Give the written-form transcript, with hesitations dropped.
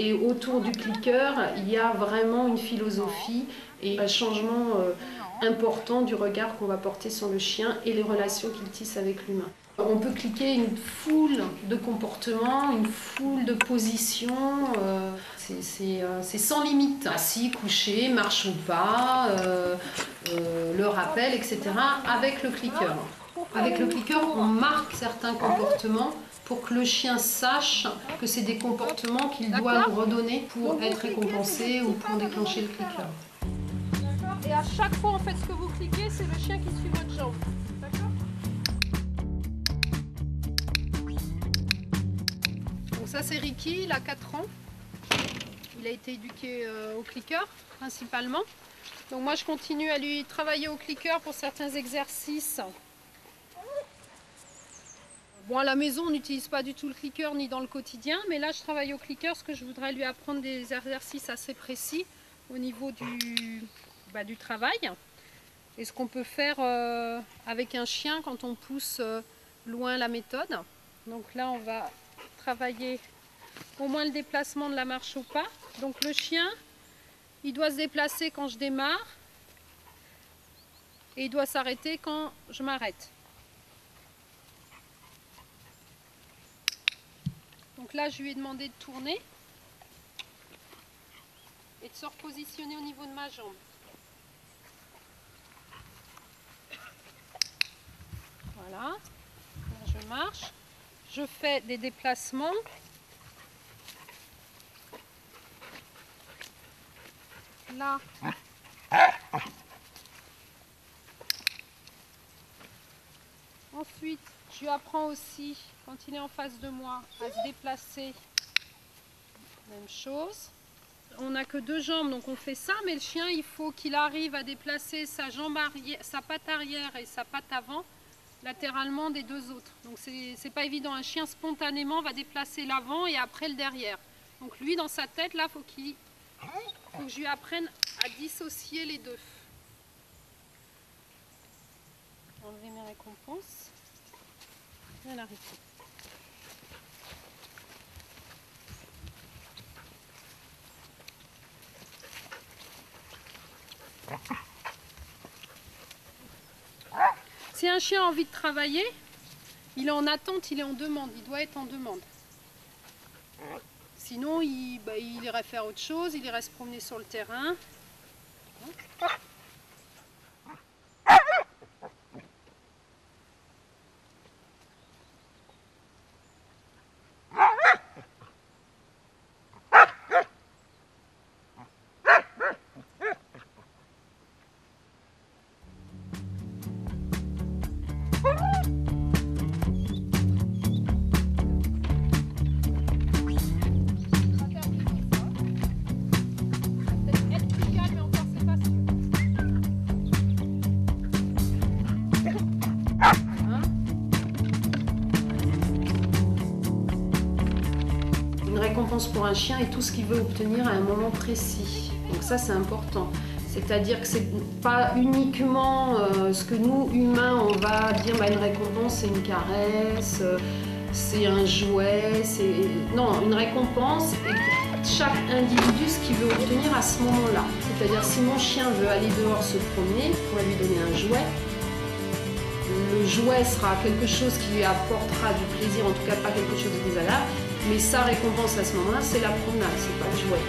Et autour du clicker, il y a vraiment une philosophie et un changement important du regard qu'on va porter sur le chien et les relations qu'il tisse avec l'humain. On peut cliquer une foule de comportements, une foule de positions, c'est sans limite. Assis, couché, marche ou pas, le rappel, etc. avec le clicker. Avec le clicker, on marque certains comportements pour que le chien sache que c'est des comportements qu'il doit nous redonner pour être récompensé ou pour déclencher le clicker. D'accord. Et à chaque fois, en fait, ce que vous cliquez, c'est le chien qui suit votre jambe. D'accord. Donc ça, c'est Ricky, il a 4 ans. Il a été éduqué au clicker, principalement. Donc moi, je continue à lui travailler au clicker pour certains exercices. Bon, à la maison, on n'utilise pas du tout le clicker ni dans le quotidien, mais là, je travaille au clicker parce que je voudrais lui apprendre des exercices assez précis au niveau du travail. Et ce qu'on peut faire avec un chien quand on pousse loin la méthode. Donc là, on va travailler au moins le déplacement de la marche au pas. Donc le chien, il doit se déplacer quand je démarre et il doit s'arrêter quand je m'arrête. Donc là, je lui ai demandé de tourner et de se repositionner au niveau de ma jambe. Voilà, là, je marche, je fais des déplacements. Là, ensuite, je lui apprends aussi, quand il est en face de moi, à se déplacer. Même chose. On n'a que 2 jambes, donc on fait ça, mais le chien, il faut qu'il arrive à déplacer sa jambe arrière, sa patte arrière et sa patte avant latéralement des 2 autres. Donc c'est pas évident. Un chien spontanément va déplacer l'avant et après le derrière. Donc lui, dans sa tête, là, faut que je lui apprenne à dissocier les deux. Enlever mes récompenses. Et l'arrêter. Si un chien a envie de travailler, il est en attente, il est en demande, il doit être en demande. Sinon, il irait faire autre chose, il irait se promener sur le terrain. Récompense pour un chien et tout ce qu'il veut obtenir à un moment précis. Donc ça, c'est important. C'est-à-dire que c'est pas uniquement ce que nous, humains, on va dire une récompense, c'est une caresse, c'est un jouet, non, une récompense et chaque individu ce qu'il veut obtenir à ce moment-là. C'est-à-dire si mon chien veut aller dehors se promener, on va lui donner un jouet. Le jouet sera quelque chose qui lui apportera du plaisir, en tout cas pas quelque chose de désagréable. Mais sa récompense à ce moment-là, c'est la promenade, c'est pas le jouet.